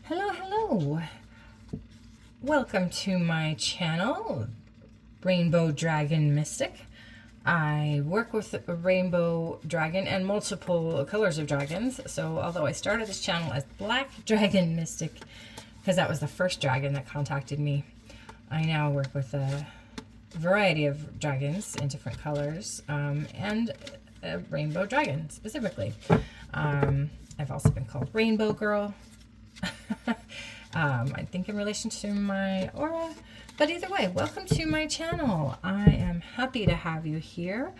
Hello, hello. Welcome to my channel, Rainbow Dragon Mystic. I work with a rainbow dragon and multiple colors of dragons. So although I started this channel as Black Dragon Mystic, because that was the first dragon that contacted me, I now work with a variety of dragons in different colors, and a rainbow dragon specifically. I've also been called Rainbow Girl. I think in relation to my aura, but either way, welcome to my channel. I am happy to have you here.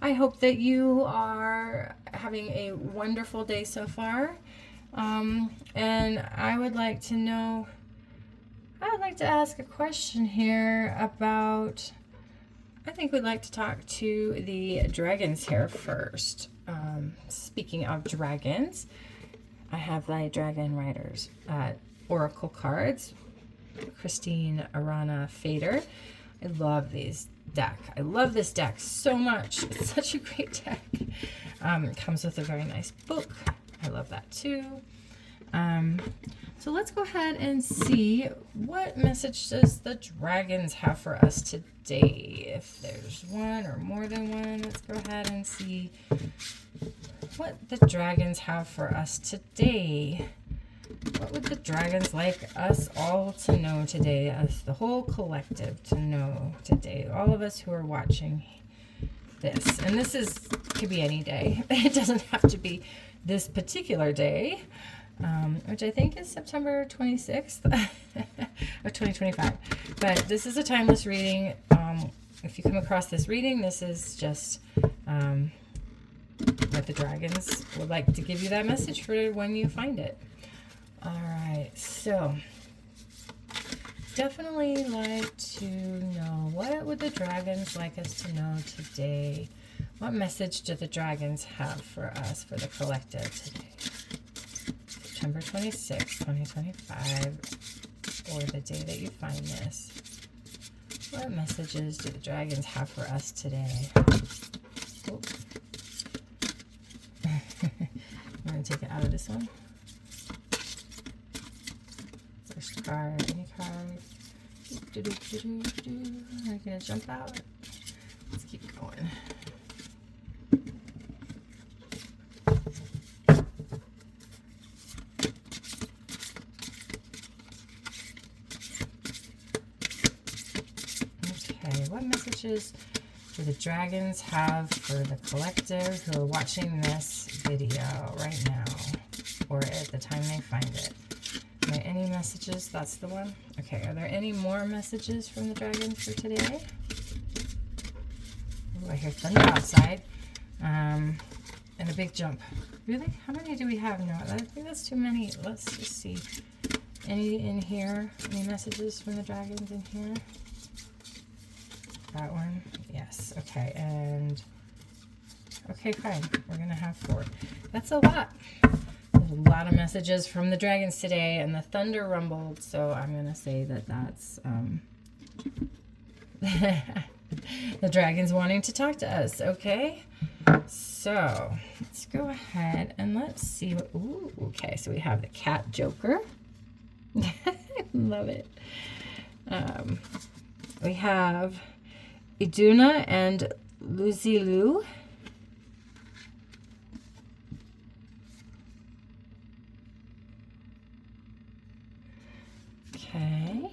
I hope that you are having a wonderful day so far. And I would like to ask a question here about, I think we'd like to talk to the dragons here first. Speaking of dragons, I have my Dragon Riders Oracle cards, Christine Arana Fader. I love this deck so much. It's such a great deck. It comes with a very nice book. I love that too. So let's go ahead and see what message does the dragons have for us today. If there's one or more than one, let's go ahead and see what the dragons have for us today. What would the dragons like us all to know today, as the whole collective to know today, all of us who are watching this? And this could be any day. It doesn't have to be this particular day, which I think is September 26th of 2025. But this is a timeless reading. If you come across this reading, this is just what the dragons would like to give you that message for when you find it. All right, so definitely like to know, what would the dragons like us to know today? What message do the dragons have for us, for the collective today? September 26, 2025, or the day that you find this. What messages do the dragons have for us today? Oh. I'm going to take it out of this one. First card, any card. Are you going to jump out? Let's keep going. Okay, what messages do the dragons have for the collective who are watching this video right now, or at the time they find it? Are there any messages? That's the one. Okay, are there any more messages from the dragons for today? Ooh, I hear thunder outside. And a big jump. Really? How many do we have now? I think that's too many. Let's just see. Any in here? Any messages from the dragons in here? That one? Yes. Okay, and okay, fine. We're going to have 4. That's a lot. There's a lot of messages from the dragons today, and the thunder rumbled, so I'm going to say that that's the dragons wanting to talk to us, okay? So let's go ahead and let's see what, ooh, okay, so we have the cat joker. I love it. We have Iduna and Luzilu. Okay.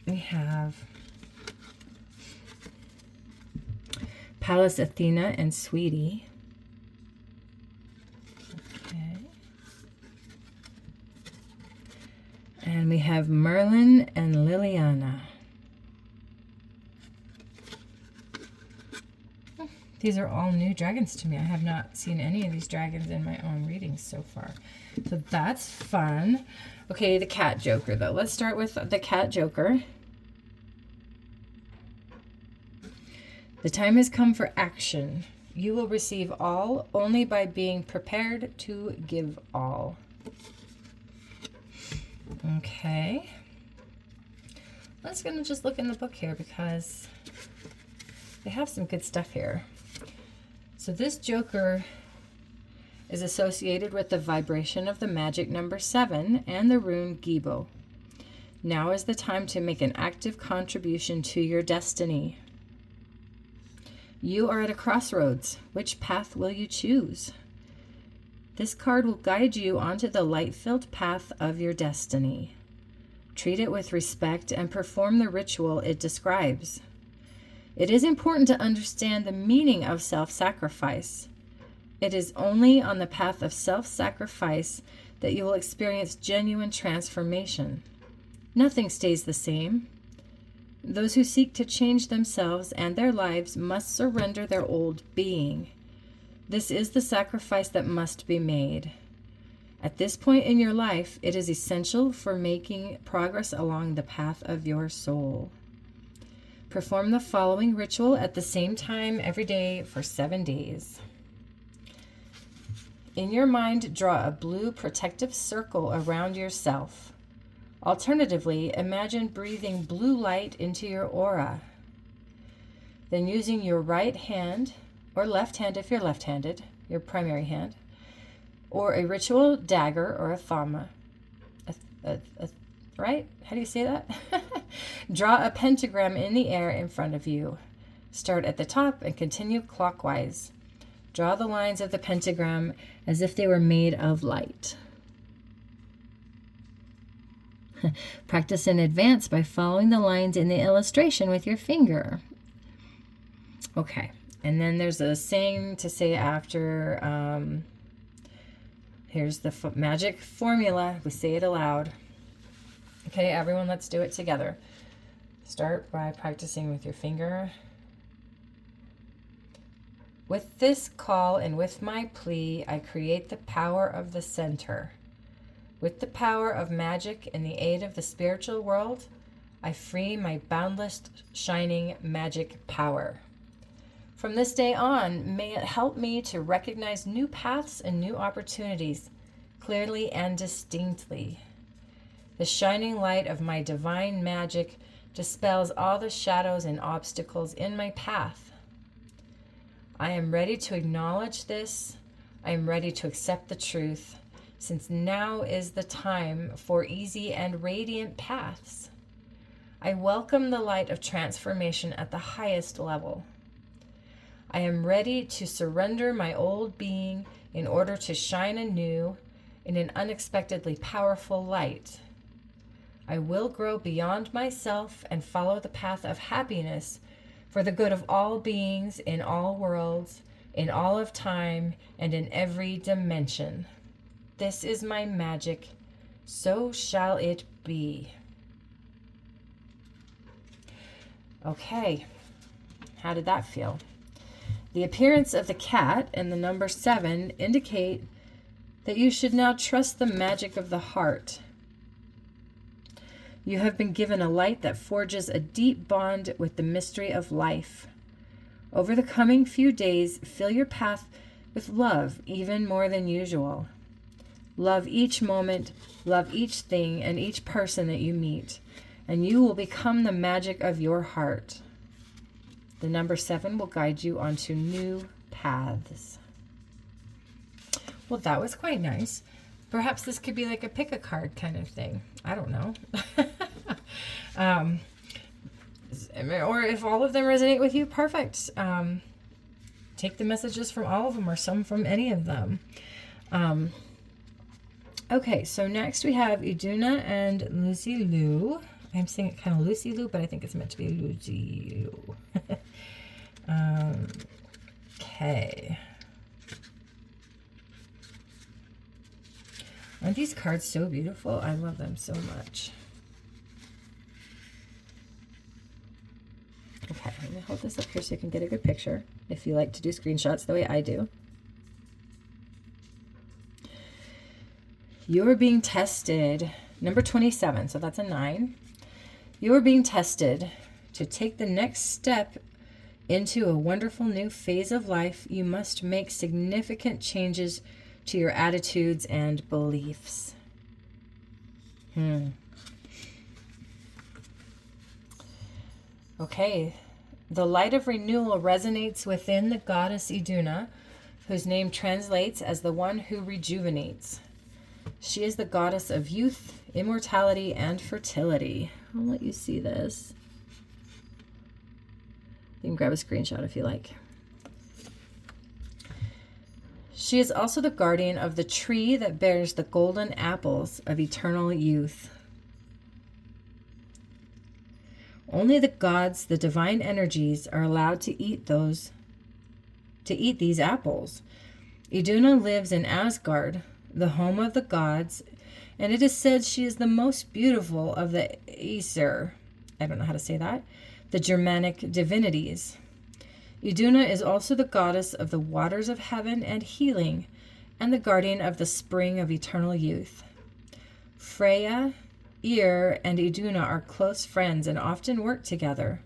We have Palace Athena and Sweetie. Okay. And we have Merlin and Liliana. These are all new dragons to me. I have not seen any of these dragons in my own readings so far. So that's fun. Okay, the cat joker though. Let's start with the cat joker. The time has come for action. You will receive all only by being prepared to give all. Okay. Let's gonna just look in the book here because they have some good stuff here. So this joker is associated with the vibration of the magic number 7 and the rune Gibo. Now is the time to make an active contribution to your destiny. You are at a crossroads. Which path will you choose? This card will guide you onto the light-filled path of your destiny. Treat it with respect and perform the ritual it describes. It is important to understand the meaning of self-sacrifice. It is only on the path of self-sacrifice that you will experience genuine transformation. Nothing stays the same. Those who seek to change themselves and their lives must surrender their old being. This is the sacrifice that must be made. At this point in your life, it is essential for making progress along the path of your soul. Perform the following ritual at the same time every day for 7 days. In your mind, draw a blue protective circle around yourself. Alternatively, imagine breathing blue light into your aura. Then using your right hand, or left hand if you're left-handed, your primary hand, or a ritual dagger or a thama, right? How do you say that? Draw a pentagram in the air in front of you. Start at the top and continue clockwise. Draw the lines of the pentagram as if they were made of light. Practice in advance by following the lines in the illustration with your finger. Okay, and then there's a saying to say after. Here's the magic formula. We say it aloud. Okay, everyone, let's do it together. Start by practicing with your finger. With this call and with my plea, I create the power of the center. With the power of magic and the aid of the spiritual world, I free my boundless, shining magic power. From this day on, may it help me to recognize new paths and new opportunities clearly and distinctly. The shining light of my divine magic dispels all the shadows and obstacles in my path. I am ready to acknowledge this. I am ready to accept the truth, since now is the time for easy and radiant paths. I welcome the light of transformation at the highest level. I am ready to surrender my old being in order to shine anew in an unexpectedly powerful light. I will grow beyond myself and follow the path of happiness for the good of all beings in all worlds, in all of time, and in every dimension. This is my magic. So shall it be. Okay, how did that feel? The appearance of the cat and the number 7 indicate that you should now trust the magic of the heart. You have been given a light that forges a deep bond with the mystery of life. Over the coming few days, fill your path with love even more than usual. Love each moment, love each thing and each person that you meet, and you will become the magic of your heart. The number 7 will guide you onto new paths. Well, that was quite nice. Perhaps this could be like a pick a card kind of thing. I don't know. Or if all of them resonate with you, perfect. Take the messages from all of them or some from any of them. Okay, so next we have Iduna and Lucy Lou. I'm saying it kind of Lucy Lou, but I think it's meant to be Lucy Lou. Okay. Aren't these cards so beautiful? I love them so much. Okay, I'm going to hold this up here so you can get a good picture if you like to do screenshots the way I do. You are being tested. Number 27, so that's a 9. You are being tested to take the next step into a wonderful new phase of life. You must make significant changes to your attitudes and beliefs. Okay, the light of renewal resonates within the goddess Iduna, whose name translates as the one who rejuvenates. She is the goddess of youth, immortality, and fertility. I'll let you see this. You can grab a screenshot if you like. She is also the guardian of the tree that bears the golden apples of eternal youth. Only the gods, the divine energies, are allowed to eat these apples. Iduna lives in Asgard, the home of the gods, and it is said she is the most beautiful of the Aesir. I don't know how to say that. The Germanic divinities. Iduna is also the goddess of the waters of heaven and healing, and the guardian of the spring of eternal youth. Freya, Ymir, and Iduna are close friends and often work together.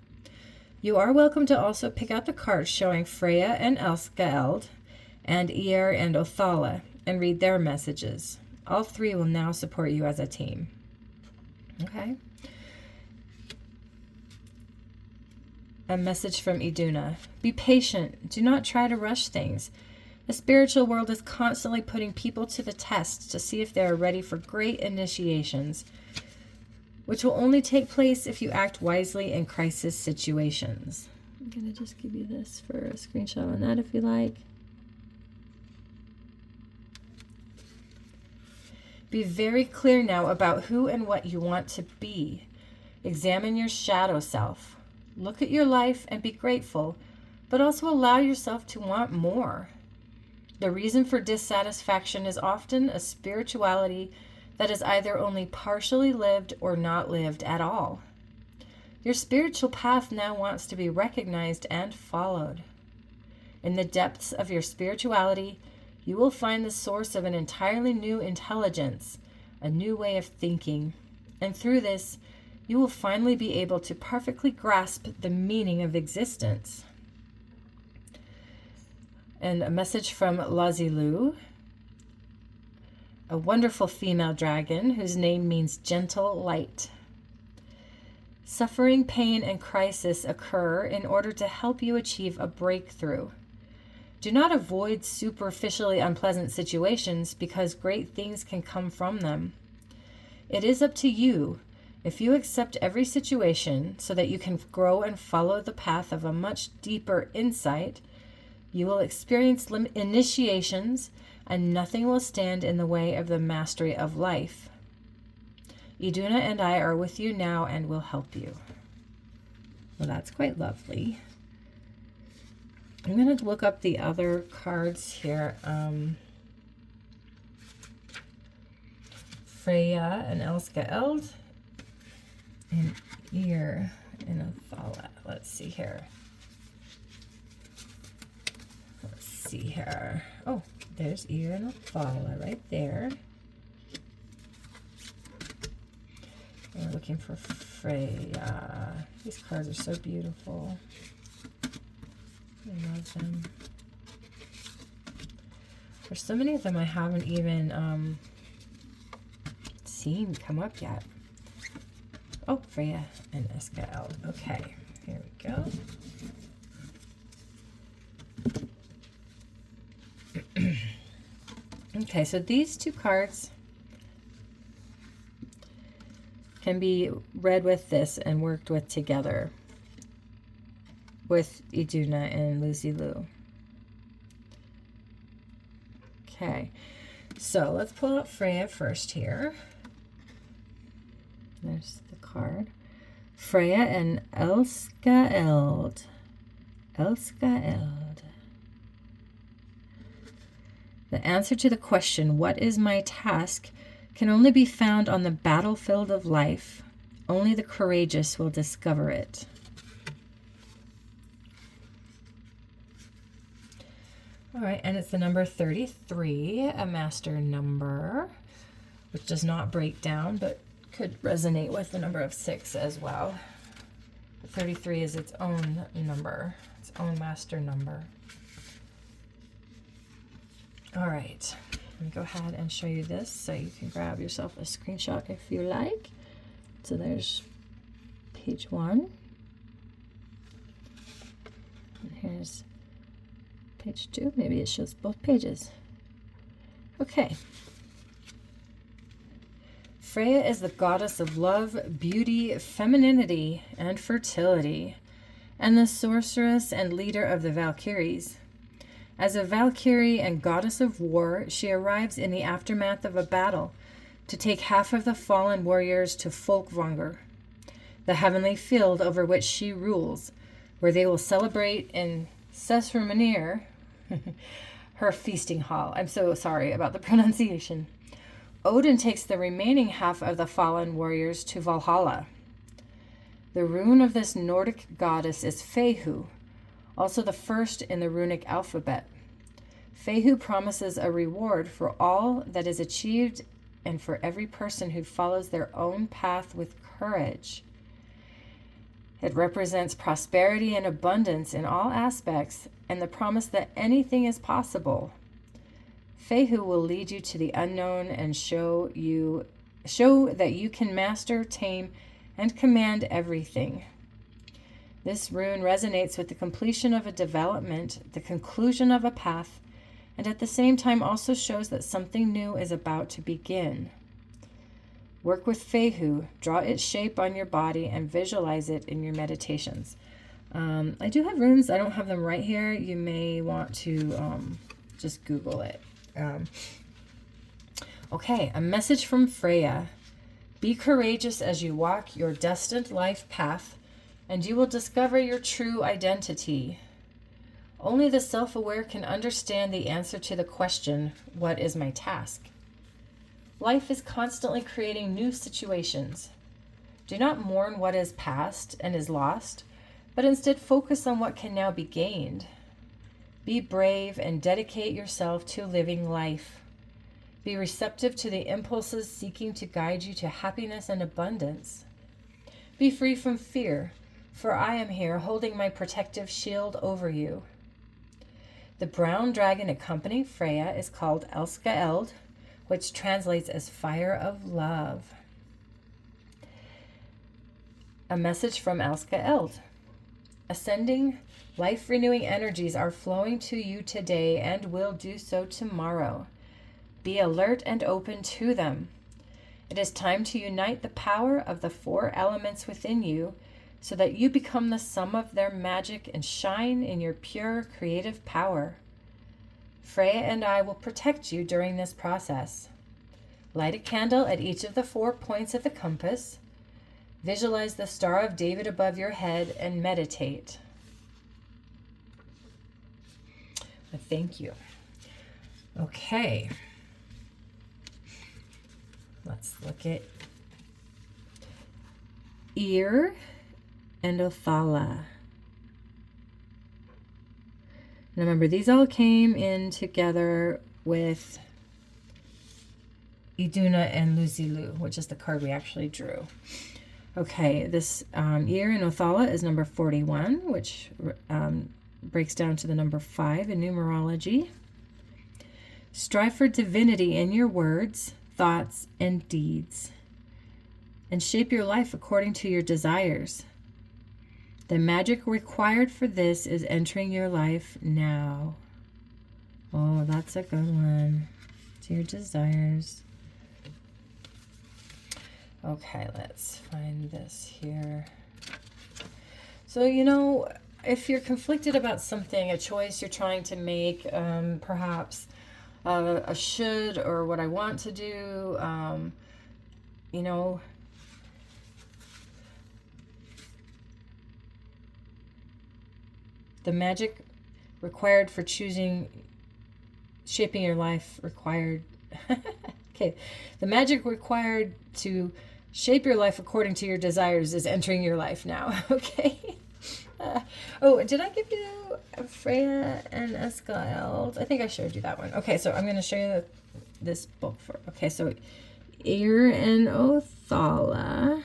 You are welcome to also pick out the cards showing Freya and Elskaeld, and Ymir and Othala, and read their messages. All three will now support you as a team. Okay. A message from Iduna. Be patient. Do not try to rush things. The spiritual world is constantly putting people to the test to see if they are ready for great initiations, which will only take place if you act wisely in crisis situations. I'm going to just give you this for a screenshot on that if you like. Be very clear now about who and what you want to be. Examine your shadow self. Look at your life and be grateful, but also allow yourself to want more. The reason for dissatisfaction is often a spirituality that is either only partially lived or not lived at all. Your spiritual path now wants to be recognized and followed. In the depths of your spirituality, you will find the source of an entirely new intelligence, a new way of thinking, and through this, you will finally be able to perfectly grasp the meaning of existence. And a message from Lazilu, a wonderful female dragon whose name means gentle light. Suffering, pain, and crisis occur in order to help you achieve a breakthrough. Do not avoid superficially unpleasant situations because great things can come from them. It is up to you. If you accept every situation so that you can grow and follow the path of a much deeper insight, you will experience initiations and nothing will stand in the way of the mastery of life. Iduna and I are with you now and will help you. Well, that's quite lovely. I'm going to look up the other cards here. Freya and Elskaeld. And Ymir and Othala. Let's see here. Oh, there's Ymir and Othala right there. We're looking for Freya. These cards are so beautiful. I love them. There's so many of them I haven't even seen come up yet. Oh, Freya and Elskaeld. Okay, here we go. Okay, so these two cards can be read with this and worked with together with Iduna and Lazilu. Okay, so let's pull out Freya first here. There's the card. Freya and Elskaeld. The answer to the question, what is my task, can only be found on the battlefield of life. Only the courageous will discover it. All right, and it's the number 33, a master number, which does not break down, but could resonate with the number of 6 as well. 33 is its own number, its own master number. All right, let me go ahead and show you this so you can grab yourself a screenshot if you like. So there's page 1. And here's page 2. Maybe it shows both pages. Okay. Freya is the goddess of love, beauty, femininity, and fertility, and the sorceress and leader of the Valkyries. As a Valkyrie and goddess of war, she arrives in the aftermath of a battle to take half of the fallen warriors to Folkvanger, the heavenly field over which she rules, where they will celebrate in Sesrumanir, her feasting hall. I'm so sorry about the pronunciation. Odin takes the remaining half of the fallen warriors to Valhalla. The rune of this Nordic goddess is Fehu, also the first in the runic alphabet. Fehu promises a reward for all that is achieved and for every person who follows their own path with courage. It represents prosperity and abundance in all aspects and the promise that anything is possible. Fehu will lead you to the unknown and show that you can master, tame, and command everything. This rune resonates with the completion of a development, the conclusion of a path, and at the same time also shows that something new is about to begin. Work with Fehu, draw its shape on your body, and visualize it in your meditations. I do have runes. I don't have them right here. You may want to just Google it. Okay, a message from Freya. Be courageous as you walk your destined life path, and you will discover your true identity. Only the self-aware can understand the answer to the question, what is my task? Life is constantly creating new situations. Do not mourn what is past and is lost, but instead focus on what can now be gained. Be brave and dedicate yourself to living life. Be receptive to the impulses seeking to guide you to happiness and abundance. Be free from fear, for I am here holding my protective shield over you. The brown dragon accompanying Freya is called Elskaeld, which translates as fire of love. A message from Elskaeld. Ascending, life-renewing energies are flowing to you today and will do so tomorrow. Be alert and open to them. It is time to unite the power of the 4 elements within you so that you become the sum of their magic and shine in your pure creative power. Freya and I will protect you during this process. Light a candle at each of the 4 points of the compass. Visualize the Star of David above your head and meditate. Thank you. Okay. Let's look at Ear and Othala. And remember, these all came in together with Iduna and Luzilu, which is the card we actually drew. Okay, this Ear and Othala is number 41, which breaks down to the number 5 in numerology. Strive for divinity in your words, thoughts, and deeds, and shape your life according to your desires. The magic required for this is entering your life now. Oh, that's a good one. To your desires. Okay, let's find this here. So, if you're conflicted about something, a choice you're trying to make, perhaps a should or what I want to do, the magic required for shaping your life required. Okay, the magic required to shape your life according to your desires is entering your life now. Okay. Did I give you Freya and Elskaeld? I think I showed you that one. Okay, so I'm going to show you this book for. Okay, so Ear and Othala.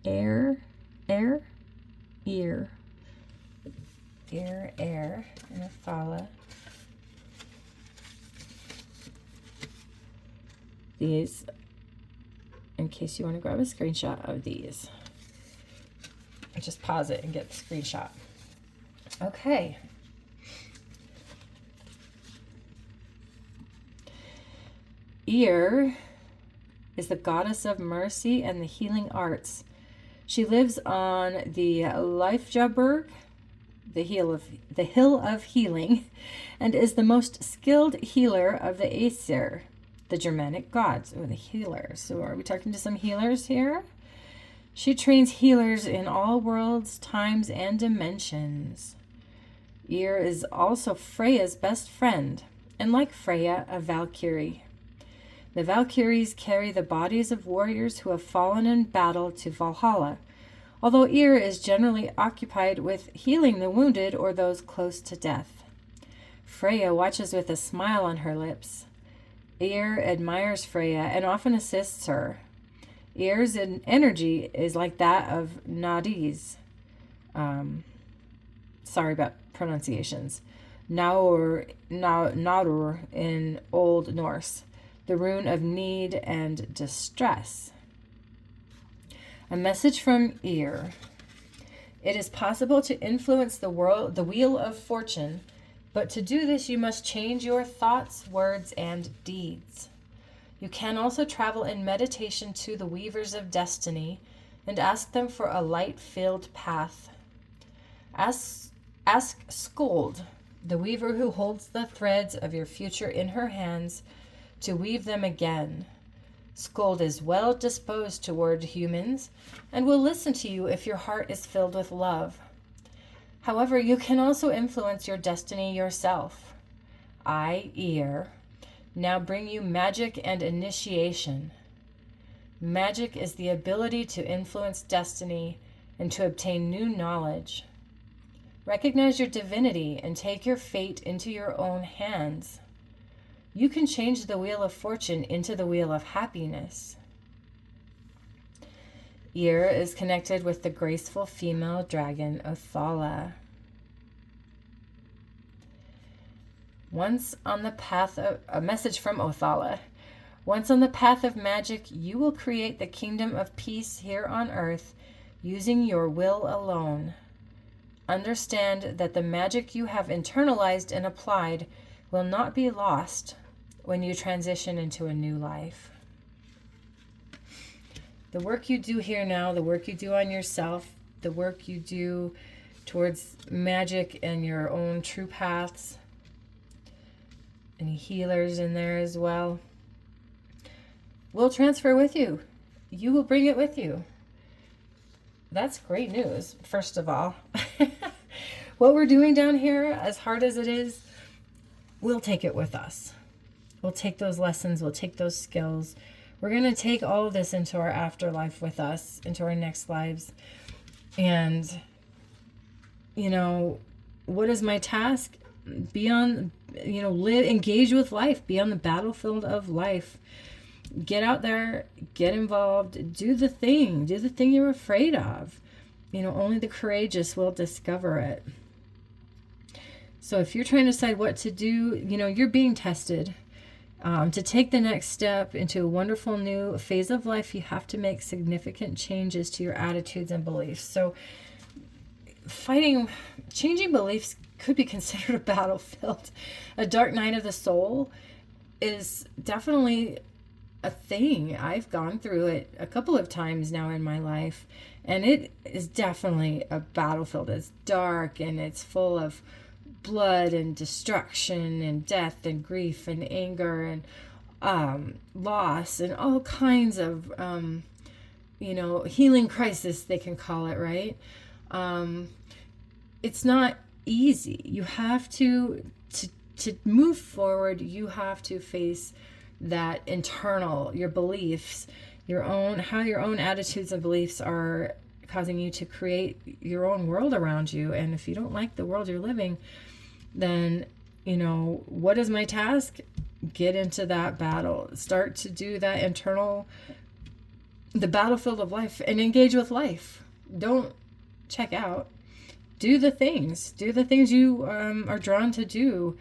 Ear, and Othala. These, in case you want to grab a screenshot of these. Just pause it and get the screenshot. Okay. Eir is the goddess of mercy and the healing arts. She lives on the Leifjaberg, the hill of healing, and is the most skilled healer of the Aesir, the Germanic gods, or the healers. So are we talking to some healers here? She trains healers in all worlds, times, and dimensions. Eir is also Freya's best friend, and like Freya, a Valkyrie. The Valkyries carry the bodies of warriors who have fallen in battle to Valhalla, although Eir is generally occupied with healing the wounded or those close to death. Freya watches with a smile on her lips. Eir admires Freya and often assists her. Eir's energy is like that of Nadi's. Sorry about pronunciations. Naur in Old Norse, the rune of need and distress. A message from Eir. It is possible to influence the wheel of fortune, but to do this you must change your thoughts, words, and deeds. You can also travel in meditation to the weavers of destiny and ask them for a light-filled path. Ask Skuld, the weaver who holds the threads of your future in her hands, to weave them again. Skuld is well disposed toward humans and will listen to you if your heart is filled with love. However, you can also influence your destiny yourself. I, Eir, now bring you magic and initiation. Magic is the ability to influence destiny and to obtain new knowledge. Recognize your divinity and take your fate into your own hands. You can change the wheel of fortune into the wheel of happiness. Eir is connected with the graceful female dragon Othala. Once on the path of a message from Othala. Once on the path of magic, you will create the kingdom of peace here on earth using your will alone. Understand that the magic you have internalized and applied will not be lost when you transition into a new life. The work you do here now, the work you do on yourself, the work you do towards magic and your own true paths, any healers in there as well, will transfer with you. You will bring it with you. That's great news, first of all. What we're doing down here, as hard as it is, we'll take it with us. We'll take those lessons, we'll take those skills. We're going to take all of this into our afterlife with us, into our next lives. And, what is my task? Engage with life, be on the battlefield of life. Get out there, get involved, do the thing you're afraid of. Only the courageous will discover it. So if you're trying to decide what to do, you're being tested. To take the next step into a wonderful new phase of life, you have to make significant changes to your attitudes and beliefs. So changing beliefs could be considered a battlefield. A dark night of the soul is definitely a thing. I've gone through it a couple of times now in my life, and it is definitely a battlefield. It's dark and it's full of blood and destruction and death and grief and anger and loss and all kinds of healing crisis, they can call it, right? It's not easy. You have to move forward. You have to face that your beliefs, how your own attitudes and beliefs are causing you to create your own world around you. And if you don't like the world you're living, then, what is my task? Get into that battle. Start to do that the battlefield of life, and engage with life. Don't check out. Do the things you are drawn to do.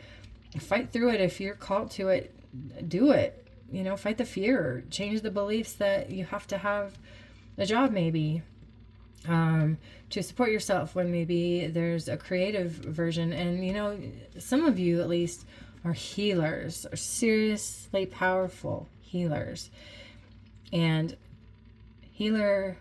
Fight through it. If you're called to it, do it. Fight the fear. Change the beliefs that you have to have a job, maybe, to support yourself when maybe there's a creative version. And, some of you at least are healers, are seriously powerful healers. And healer,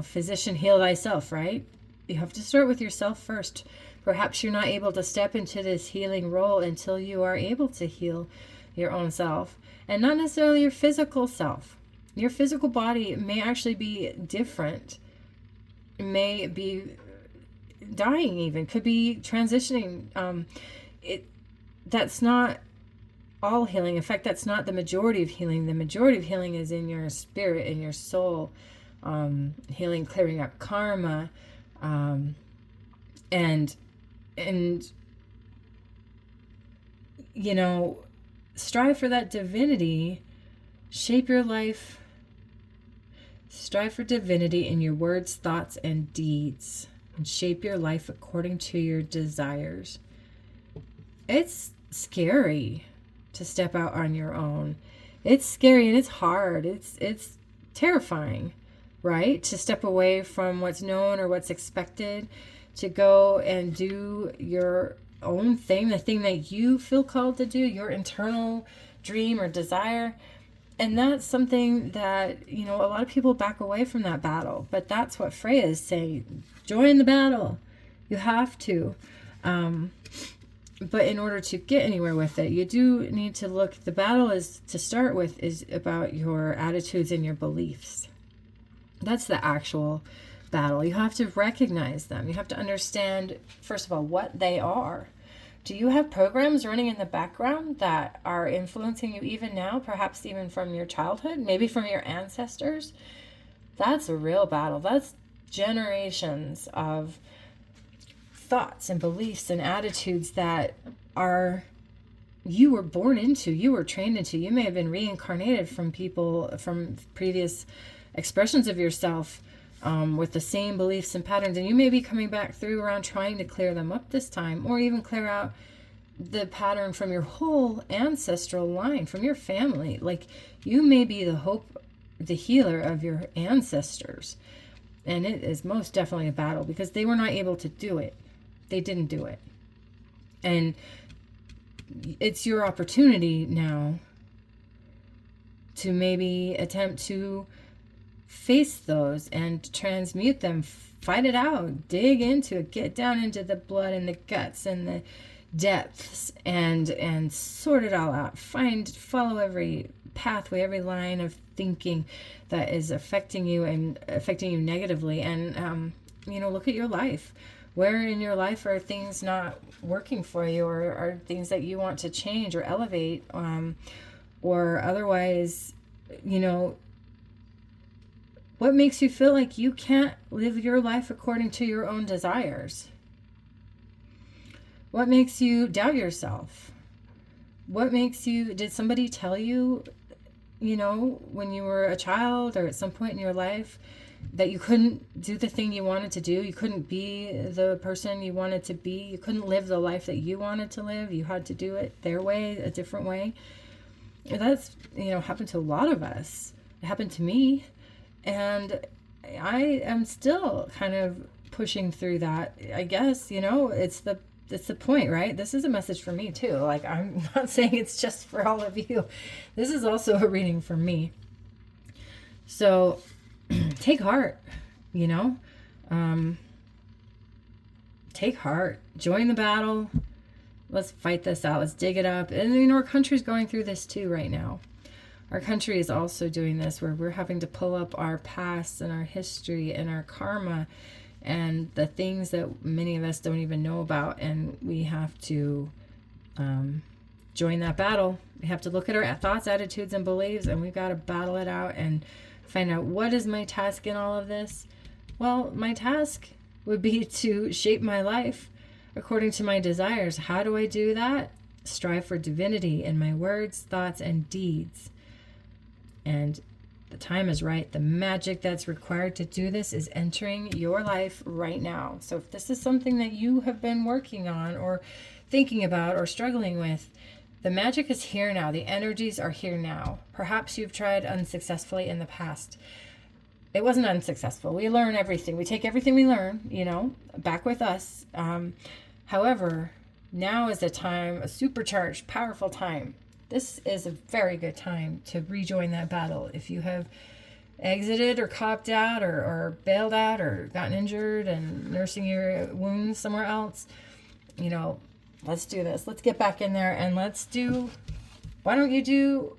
physician, heal thyself, right? You have to start with yourself first. Perhaps you're not able to step into this healing role until you are able to heal your own self, and not necessarily your physical self. Your physical body may actually be different. It may be dying, even could be transitioning. That's not all healing. In fact, that's not the majority of healing. The majority of healing is in your spirit, in your soul. Healing, clearing up karma, and strive for that divinity. Shape your life. Strive for divinity in your words, thoughts, and deeds, and shape your life according to your desires. It's scary to step out on your own. It's scary and it's hard. It's terrifying, right? To step away from what's known or what's expected, to go and do your own thing, the thing that you feel called to do, your internal dream or desire. And that's something that, a lot of people back away from that battle. But that's what Freya is saying. Join the battle. You have to. But in order to get anywhere with it, you do need to look. The battle is, to start with, is about your attitudes and your beliefs. That's the actual battle. You have to recognize them. You have to understand, first of all, what they are. Do you have programs running in the background that are influencing you even now, perhaps even from your childhood, maybe from your ancestors? That's a real battle. That's generations of thoughts and beliefs and attitudes that you were born into, you were trained into. You may have been reincarnated from people, from previous expressions of yourself, with the same beliefs and patterns, and you may be coming back through around trying to clear them up this time, or even clear out the pattern from your whole ancestral line, from your family. Like, you may be the hope, the healer of your ancestors, and it is most definitely a battle because they were not able to do it. They didn't do it, and it's your opportunity now to maybe attempt to face those and transmute them, fight it out, dig into it, get down into the blood and the guts and the depths, and sort it all out. Follow every pathway, every line of thinking that is affecting you and affecting you negatively, and look at your life. Where in your life are things not working for you, or are things that you want to change or elevate, or otherwise, what makes you feel like you can't live your life according to your own desires? What makes you doubt yourself? What makes you, did somebody tell you, when you were a child or at some point in your life, that you couldn't do the thing you wanted to do? You couldn't be the person you wanted to be? You couldn't live the life that you wanted to live? You had to do it their way, a different way? That's, happened to a lot of us. It happened to me. And I am still kind of pushing through that. I guess, it's the point, right? This is a message for me too. Like, I'm not saying it's just for all of you. This is also a reading for me. So take heart, take heart, join the battle. Let's fight this out. Let's dig it up. And, our country's going through this too right now. Our country is also doing this, where we're having to pull up our past and our history and our karma and the things that many of us don't even know about. And we have to join that battle. We have to look at our thoughts, attitudes, and beliefs, and we've got to battle it out and find out, what is my task in all of this? Well, my task would be to shape my life according to my desires. How do I do that? Strive for divinity in my words, thoughts, and deeds. And the time is right. The magic that's required to do this is entering your life right now. So if this is something that you have been working on or thinking about or struggling with, the magic is here now. The energies are here now. Perhaps you've tried unsuccessfully in the past. It wasn't unsuccessful. We learn everything. We take everything we learn, back with us. However, now is a time, a supercharged, powerful time This is a very good time to rejoin that battle. If you have exited or copped out or bailed out or gotten injured and nursing your wounds somewhere else, let's do this. Let's get back in there and why don't you do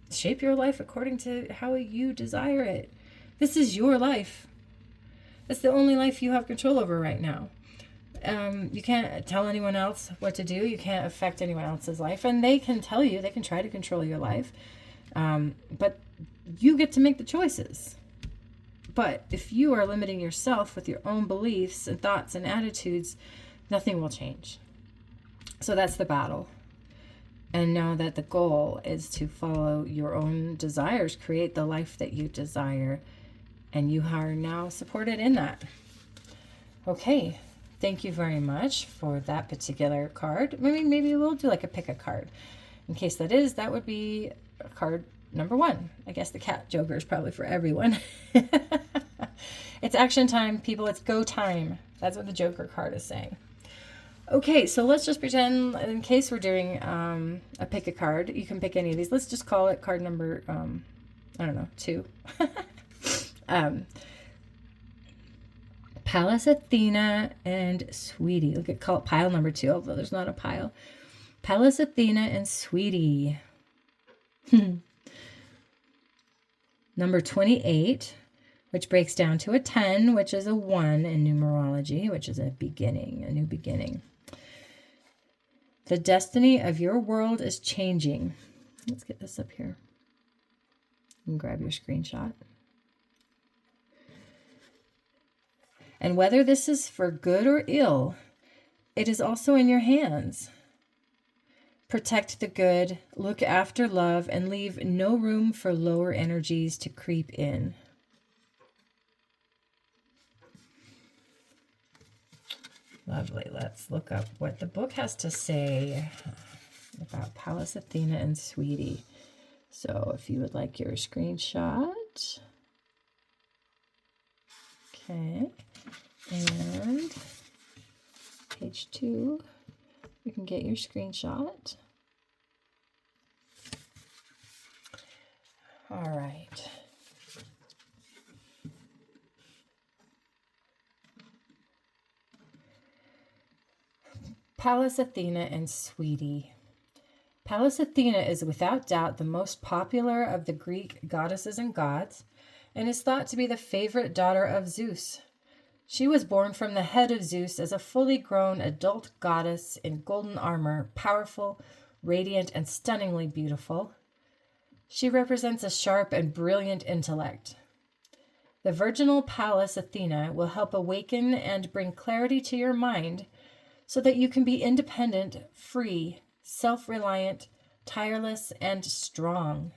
shape your life according to how you desire it. This is your life. It's the only life you have control over right now. You can't tell anyone else what to do. You can't affect anyone else's life. And they can tell you, they can try to control your life. But you get to make the choices. But if you are limiting yourself with your own beliefs and thoughts and attitudes, nothing will change. So that's the battle. And know that the goal is to follow your own desires, create the life that you desire. And you are now supported in that. Okay. Thank you very much for that particular card. Maybe we'll do like a pick a card. In case that would be card number 1. I guess the cat joker is probably for everyone. It's action time, people. It's go time. That's what the joker card is saying. Okay, so let's just pretend, in case we're doing a pick a card, you can pick any of these. Let's just call it card number, 2. Pallas Athena and Sweetie. Look at, call it pile number 2, although there's not a pile. Pallas Athena and Sweetie. Number 28, which breaks down to a 10, which is a 1 in numerology, which is a beginning, a new beginning. The destiny of your world is changing. Let's get this up here. You can grab your screenshot. And whether this is for good or ill, it is also in your hands. Protect the good, look after love, and leave no room for lower energies to creep in. Lovely. Let's look up what the book has to say about Pallas Athena and Sweetie. So if you would like your screenshot. Okay. And page 2, you can get your screenshot. All right. Pallas Athena and Sweetie. Pallas Athena is without doubt the most popular of the Greek goddesses and gods, and is thought to be the favorite daughter of Zeus. She was born from the head of Zeus as a fully grown adult goddess in golden armor, powerful, radiant, and stunningly beautiful. She represents a sharp and brilliant intellect. The virginal Pallas Athena will help awaken and bring clarity to your mind so that you can be independent, free, self-reliant, tireless, and strong.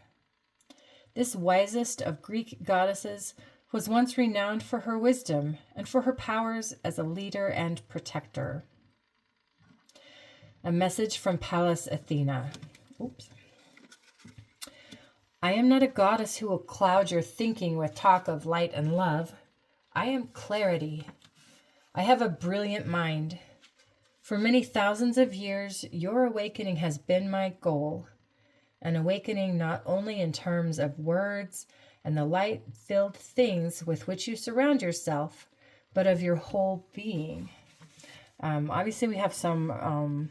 This wisest of Greek goddesses was once renowned for her wisdom and for her powers as a leader and protector. A message from Pallas Athena. Oops. I am not a goddess who will cloud your thinking with talk of light and love. I am clarity. I have a brilliant mind. For many thousands of years, your awakening has been my goal. An awakening not only in terms of words and the light-filled things with which you surround yourself, but of your whole being. Obviously, we have some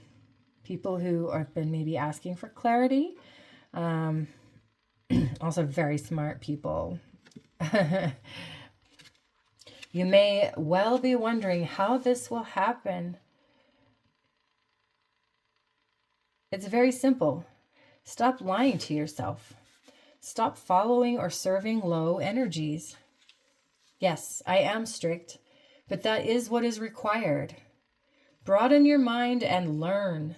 people who have been maybe asking for clarity. Also very smart people. You may well be wondering how this will happen. It's very simple. Stop lying to yourself. Stop following or serving low energies. Yes, I am strict, but that is what is required. Broaden your mind and learn.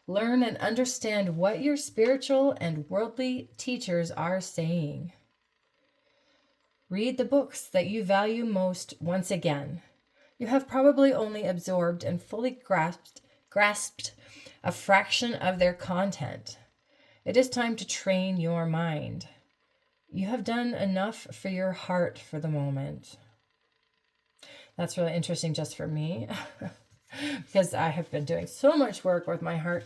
Learn and understand what your spiritual and worldly teachers are saying. Read the books that you value most once again. You have probably only absorbed and fully grasped a fraction of their content. It is time to train your mind. You have done enough for your heart for the moment. That's really interesting just for me. because I have been doing so much work with my heart.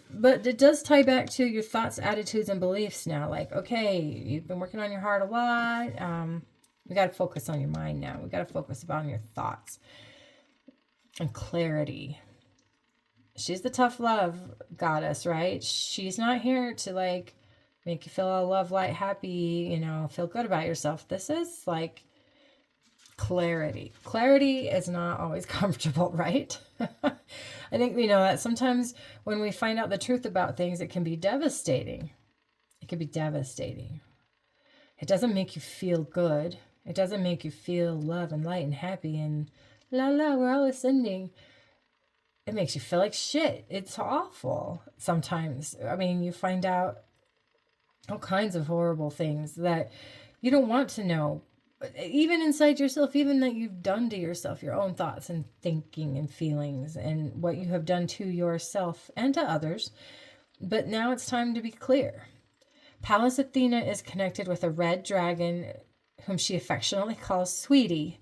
But it does tie back to your thoughts, attitudes, and beliefs now. Like, okay, you've been working on your heart a lot. We got to focus on your mind now. We got to focus on your thoughts and clarity. She's the tough love goddess, right? She's not here to like make you feel all love, light, happy, feel good about yourself. This is like clarity. Clarity is not always comfortable, right? I think we know that sometimes when we find out the truth about things, it can be devastating. It can be devastating. It doesn't make you feel good. It doesn't make you feel love and light and happy and la la, we're all ascending. It makes you feel like shit. It's awful sometimes. I mean, you find out all kinds of horrible things that you don't want to know, even inside yourself, even that you've done to yourself, your own thoughts and thinking and feelings and what you have done to yourself and to others. But now it's time to be clear. Pallas Athena is connected with a red dragon whom she affectionately calls Sweetie.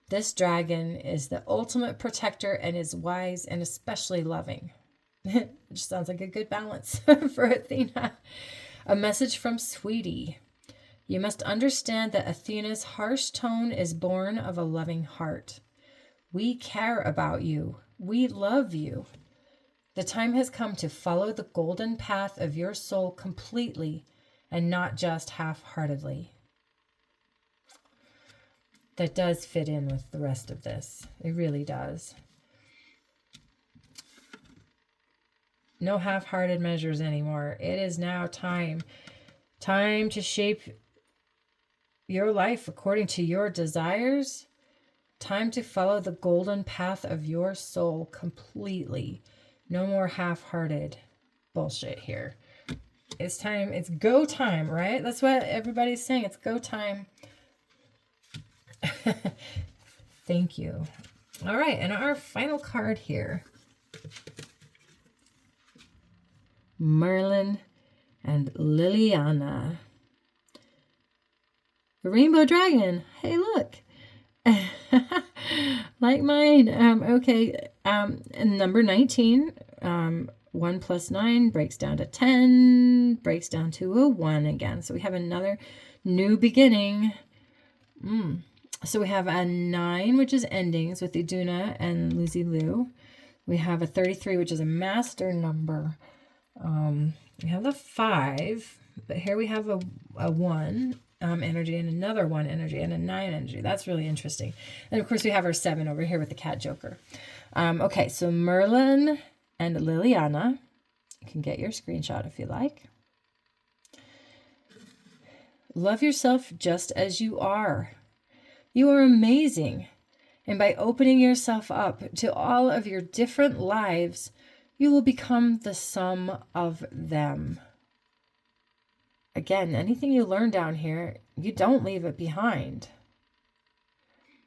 This dragon is the ultimate protector and is wise and especially loving. It just sounds like a good balance for Athena. A message from Sweetie. You must understand that Athena's harsh tone is born of a loving heart. We care about you. We love you. The time has come to follow the golden path of your soul completely and not just half-heartedly. That does fit in with the rest of this. It really does. No half-hearted measures anymore. It is now time to shape your life according to your desires. Time to follow the golden path of your soul completely. No more half-hearted bullshit here. It's time. It's go time, right? That's what everybody's saying. It's go time. Thank you. All right, and our final card here. Merlin and Liliana. The rainbow dragon. Hey, look. Like mine. Okay. And number 19. 1 plus 9 breaks down to 10. Breaks down to a 1 again. So we have another new beginning. So we have a 9, which is endings with Iduna and Lucy Liu. We have a 33, which is a master number. We have the 5, but here we have a 1 energy and another 1 energy and a 9 energy. That's really interesting. And of course we have our 7 over here with the cat joker. Okay, so Merlin and Liliana. You can get your screenshot if you like. Love yourself just as you are. You are amazing. And by opening yourself up to all of your different lives, you will become the sum of them. Again, anything you learn down here, you don't leave it behind.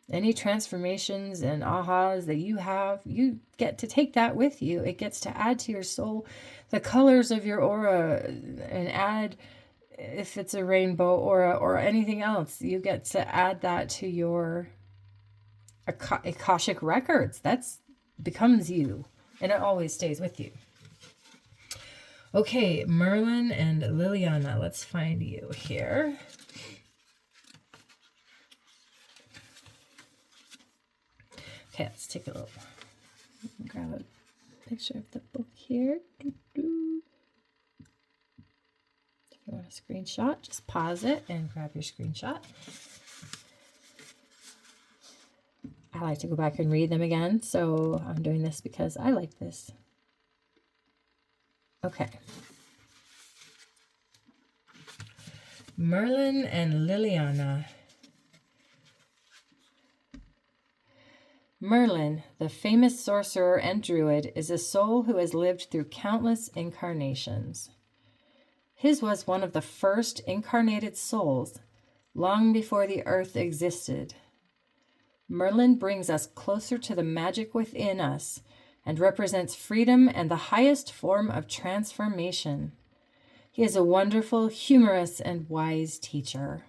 Any transformations and ahas that you have, you get to take that with you. It gets to add to your soul the colors of your aura and add, if it's a rainbow aura or anything else, you get to add that to your Akashic records. That's becomes you, and it always stays with you. Okay, Merlin and Liliana, let's find you here. Okay, let's take a little, grab a picture of the book here. If you want a screenshot, just pause it and grab your screenshot. I like to go back and read them again, so I'm doing this because I like this. Okay. Merlin and Liliana. Merlin, the famous sorcerer and druid, is a soul who has lived through countless incarnations. His was one of the first incarnated souls, long before the earth existed. Merlin brings us closer to the magic within us and represents freedom and the highest form of transformation. He is a wonderful, humorous, and wise teacher.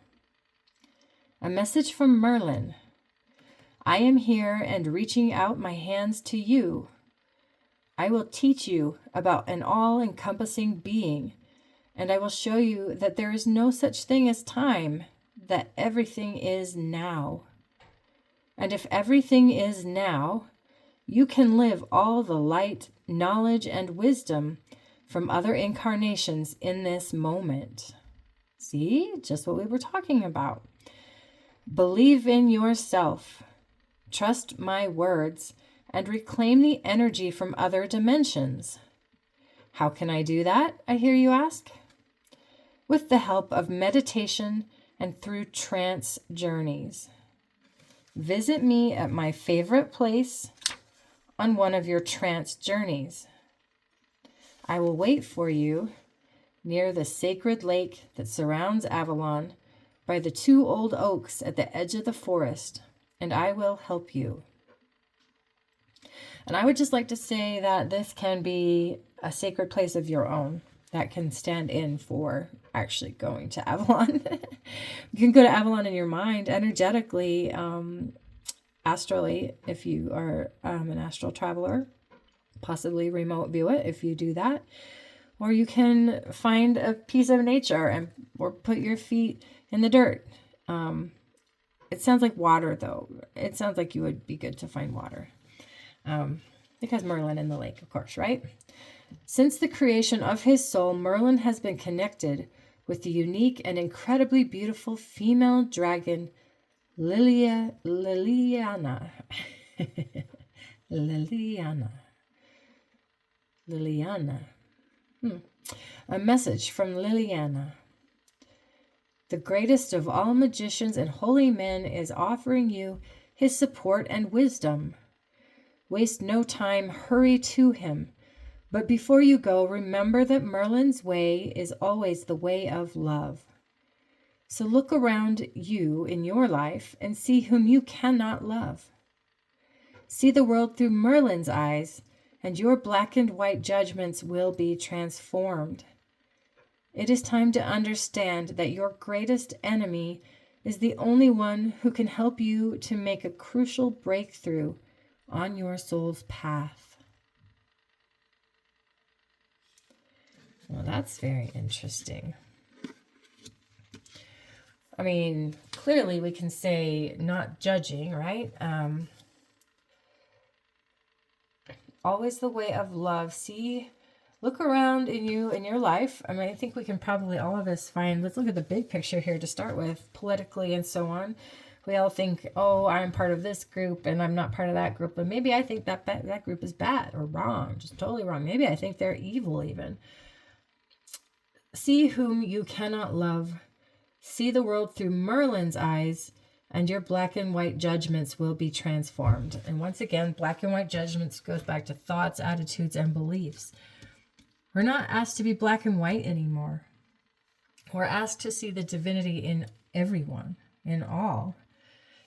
A message from Merlin. I am here and reaching out my hands to you. I will teach you about an all-encompassing being, and I will show you that there is no such thing as time, that everything is now. And if everything is now, you can live all the light, knowledge, and wisdom from other incarnations in this moment. See, just what we were talking about. Believe in yourself. Trust my words and reclaim the energy from other dimensions. How can I do that, I hear you ask? With the help of meditation and through trance journeys. Visit me at my favorite place on one of your trance journeys. I will wait for you near the sacred lake that surrounds Avalon by the 2 old oaks at the edge of the forest, and I will help you. And I would just like to say that this can be a sacred place of your own that can stand in for actually going to Avalon. You can go to Avalon in your mind, energetically, astrally, if you are an astral traveler, possibly remote view it if you do that. Or you can find a piece of nature or put your feet in the dirt. It sounds like water, though. It sounds like you would be good to find water. Because Merlin in the lake, of course, right? Since the creation of his soul, Merlin has been connected with the unique and incredibly beautiful female dragon, Liliana. Liliana. A message from Liliana. The greatest of all magicians and holy men is offering you his support and wisdom. Waste no time, hurry to him. But before you go, remember that Merlin's way is always the way of love. So look around you in your life and see whom you cannot love. See the world through Merlin's eyes, and your black and white judgments will be transformed. It is time to understand that your greatest enemy is the only one who can help you to make a crucial breakthrough on your soul's path. Well, that's very interesting. I mean, clearly we can say not judging, right? Always the way of love. See, look around in your life. I mean, I think we can probably all of us find, let's look at the big picture here to start with, politically and so on. We all think, oh, I'm part of this group and I'm not part of that group. But maybe I think that group is bad or wrong, just totally wrong. Maybe I think they're evil even. See whom you cannot love. See the world through Merlin's eyes, and your black and white judgments will be transformed. And once again, black and white judgments goes back to thoughts, attitudes, and beliefs. We're not asked to be black and white anymore. We're asked to see the divinity in everyone, in all.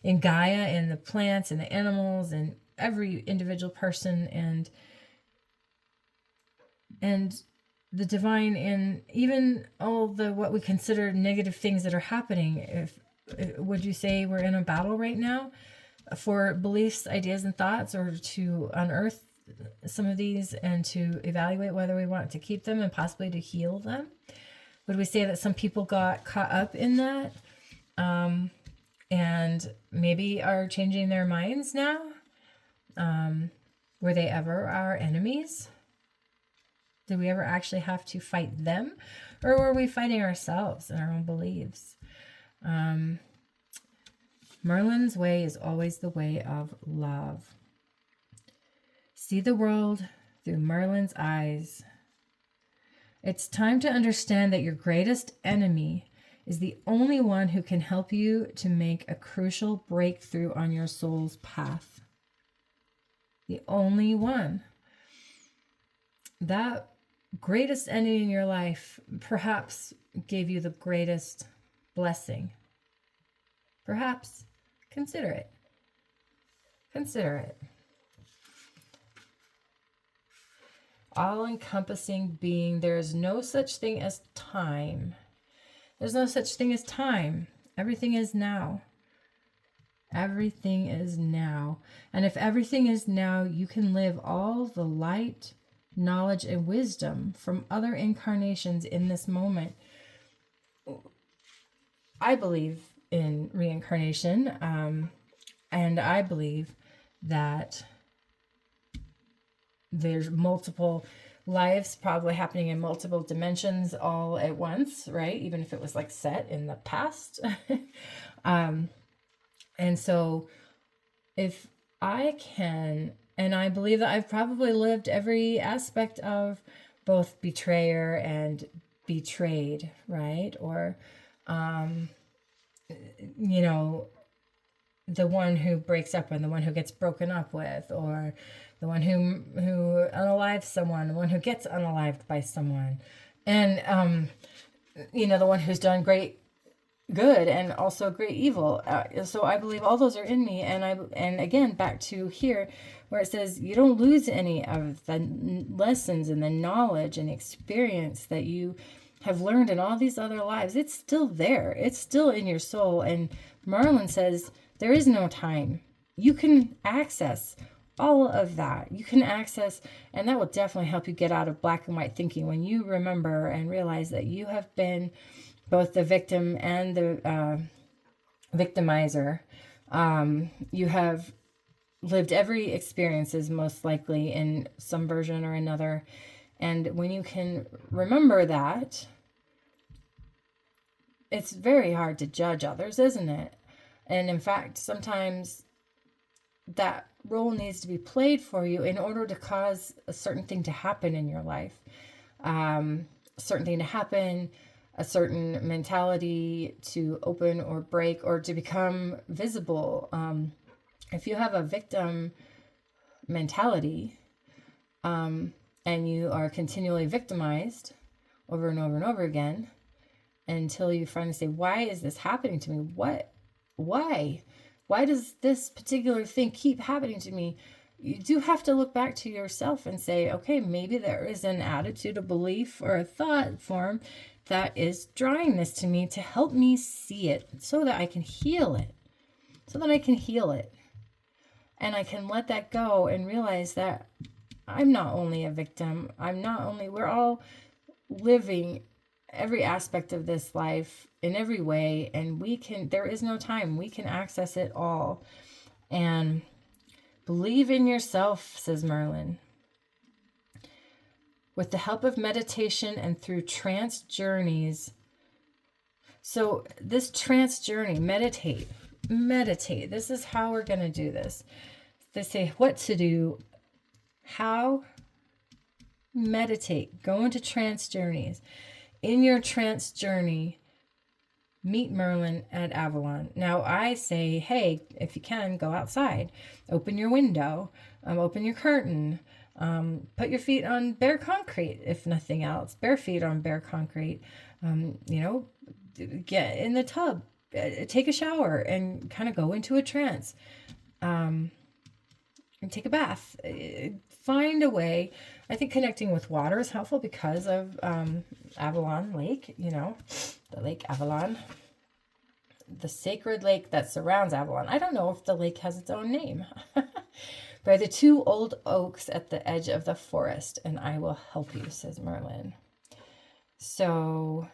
In Gaia, in the plants, in the animals, in every individual person, and the divine in even all the what we consider negative things that are happening. Would you say we're in a battle right now for beliefs, ideas, and thoughts, or to unearth some of these and to evaluate whether we want to keep them and possibly to heal them? Would we say that some people got caught up in that and maybe are changing their minds now? Were they ever our enemies? Did we ever actually have to fight them? Or were we fighting ourselves and our own beliefs? Merlin's way is always the way of love. See the world through Merlin's eyes. It's time to understand that your greatest enemy is the only one who can help you to make a crucial breakthrough on your soul's path. The only one. That greatest enemy in your life perhaps gave you the greatest blessing. Perhaps. Consider it. Consider it. All-encompassing being. There is no such thing as time. There's no such thing as time. Everything is now. Everything is now. And if everything is now, you can live all the light, knowledge, and wisdom from other incarnations in this moment. I believe in reincarnation, and I believe that there's multiple lives probably happening in multiple dimensions all at once, right? Even if it was like set in the past. And so if I can, and I believe that I've probably lived every aspect of both betrayer and betrayed, right? Or, you know, the one who breaks up and the one who gets broken up with, or the one who unalives someone, the one who gets unalived by someone, and you know, the one who's done great good and also great evil. So I believe all those are in me, and again back to here where it says you don't lose any of the lessons and the knowledge and experience that you have learned in all these other lives. It's still there. It's still in your soul. And Merlin says there is no time. You can access all of that. You can access, and that will definitely help you get out of black and white thinking when you remember and realize that you have been both the victim and the victimizer. You have lived every experiences most likely in some version or another. And when you can remember that, it's very hard to judge others, isn't it? And in fact, sometimes that role needs to be played for you in order to cause a certain thing to happen in your life. A certain thing to happen, a certain mentality to open or break or to become visible. If you have a victim mentality, and you are continually victimized over and over and over again until you finally say, why is this happening to me? Why does this particular thing keep happening to me? You do have to look back to yourself and say, okay, maybe there is an attitude, a belief, or a thought form that is drawing this to me to help me see it so that I can heal it. And I can let that go and realize that I'm not only a victim. We're all living every aspect of this life in every way. And there is no time. We can access it all. And believe in yourself, says Merlin. With the help of meditation and through trance journeys. So this trance journey, meditate. This is how we're going to do this. They say what to do, how, meditate, go into trance journeys. In your trance journey, meet Merlin at Avalon. Now I say, hey, if you can, go outside, open your window, open your curtain, put your feet on bare concrete, if nothing else, bare feet on bare concrete, get in the tub, take a shower and kind of go into a trance, and take a bath, find a way. I think connecting with water is helpful because of Avalon Lake, the Lake Avalon, the sacred lake that surrounds Avalon. I don't know if the lake has its own name. By the two old oaks at the edge of the forest, and I will help you, says Merlin. So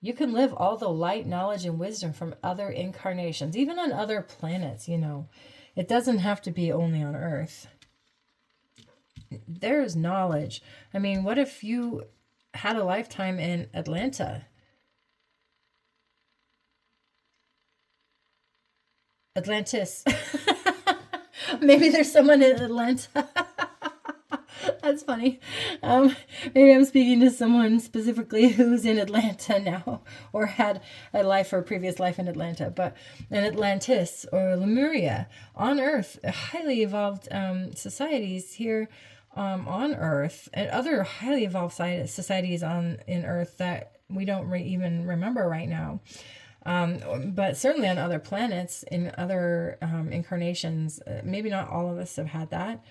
you can live all the light, knowledge, and wisdom from other incarnations, even on other planets, It doesn't have to be only on Earth. There's knowledge. I mean, what if you had a lifetime in Atlanta? Atlantis. Maybe there's someone in Atlanta. That's funny. Maybe I'm speaking to someone specifically who's in Atlanta now, or had a life or a previous life in Atlanta, but in Atlantis or Lemuria on Earth, highly evolved societies here on Earth, and other highly evolved societies in Earth that we don't even remember right now. But certainly on other planets, in other incarnations, maybe not all of us have had that.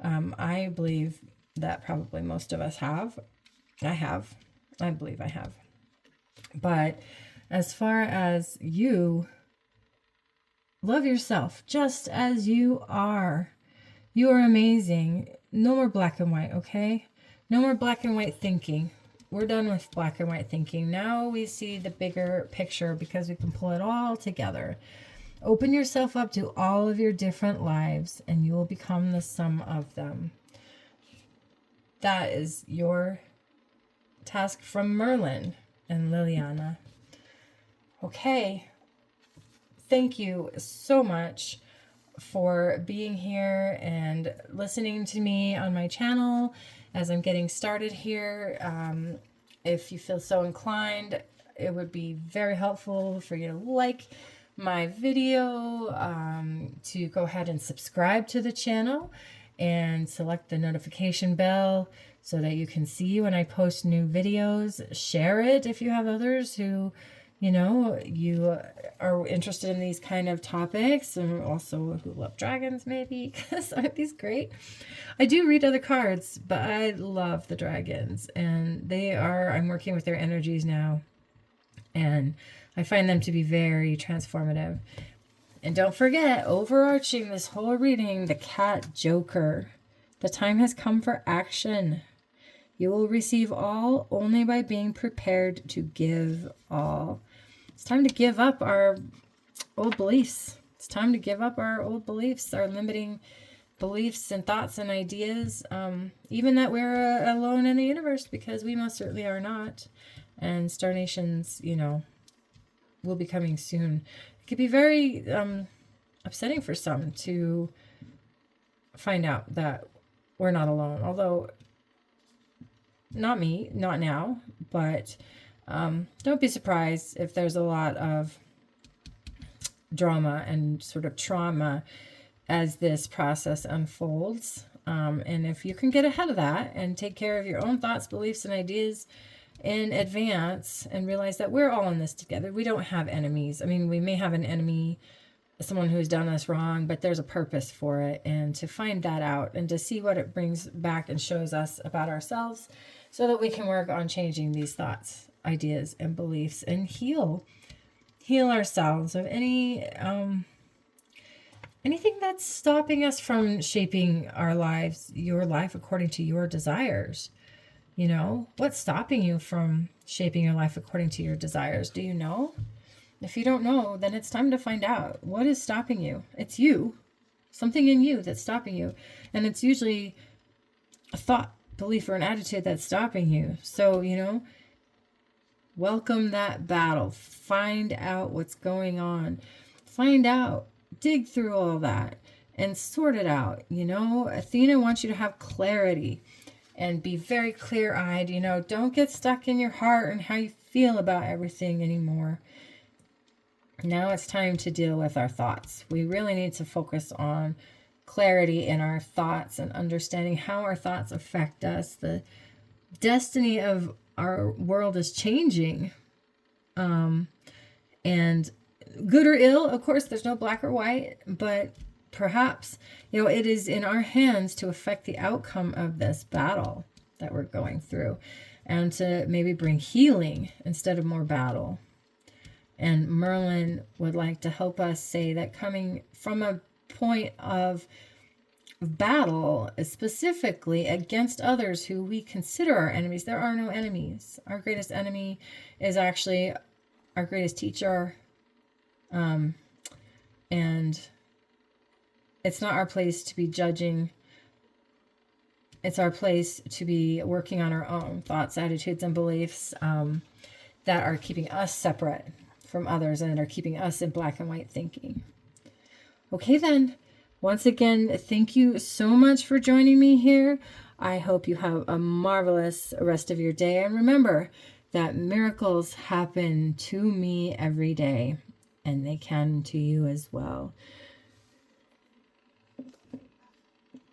I believe that probably most of us have. I believe I have. But as far as you Love yourself just as you are. You are amazing. No more black and white, okay? No more black and white thinking. We're done with black and white thinking. Now we see the bigger picture because we can pull it all together. Open yourself up to all of your different lives and you will become the sum of them. That is your task from Merlin and Liliana. Okay. Thank you so much for being here and listening to me on my channel as I'm getting started here. If you feel so inclined, it would be very helpful for you to like my video, to go ahead and subscribe to the channel and select the notification bell so that you can see when I post new videos. Share it if you have others who, you are interested in these kind of topics, and also who love dragons maybe, because aren't these great? I do read other cards, but I love the dragons, and I'm working with their energies now, and I find them to be very transformative. And don't forget, overarching this whole reading, the cat joker. The time has come for action. You will receive all only by being prepared to give all. It's time to give up our old beliefs. It's time to give up our old beliefs, our limiting beliefs and thoughts and ideas, even that we're alone in the universe, because we most certainly are not. And Star Nations, will be coming soon. It could be very upsetting for some to find out that we're not alone. Although, not me, not now, but don't be surprised if there's a lot of drama and sort of trauma as this process unfolds. And if you can get ahead of that and take care of your own thoughts, beliefs, and ideas in advance and realize that we're all in this together. We don't have enemies. I mean, we may have an enemy, someone who's done us wrong, but there's a purpose for it. And to find that out and to see what it brings back and shows us about ourselves so that we can work on changing these thoughts, ideas, and beliefs and heal ourselves of anything that's stopping us from shaping our lives, your life according to your desires. What's stopping you from shaping your life according to your desires? Do you know? If you don't know, then it's time to find out. What is stopping you? It's you. Something in you that's stopping you. And it's usually a thought, belief, or an attitude that's stopping you. So, welcome that battle. Find out what's going on. Find out. Dig through all that and sort it out. Athena wants you to have clarity and be very clear-eyed. Don't get stuck in your heart and how you feel about everything anymore. Now it's time to deal with our thoughts. We really need to focus on clarity in our thoughts and understanding how our thoughts affect us. The destiny of our world is changing. And good or ill, of course, there's no black or white, but perhaps, it is in our hands to affect the outcome of this battle that we're going through and to maybe bring healing instead of more battle. And Merlin would like to help us say that coming from a point of battle, specifically against others who we consider our enemies, there are no enemies. Our greatest enemy is actually our greatest teacher. And it's not our place to be judging. It's our place to be working on our own thoughts, attitudes, and beliefs that are keeping us separate from others and are keeping us in black and white thinking. Okay, then. Once again, thank you so much for joining me here. I hope you have a marvelous rest of your day. And remember that miracles happen to me every day, and they can to you as well.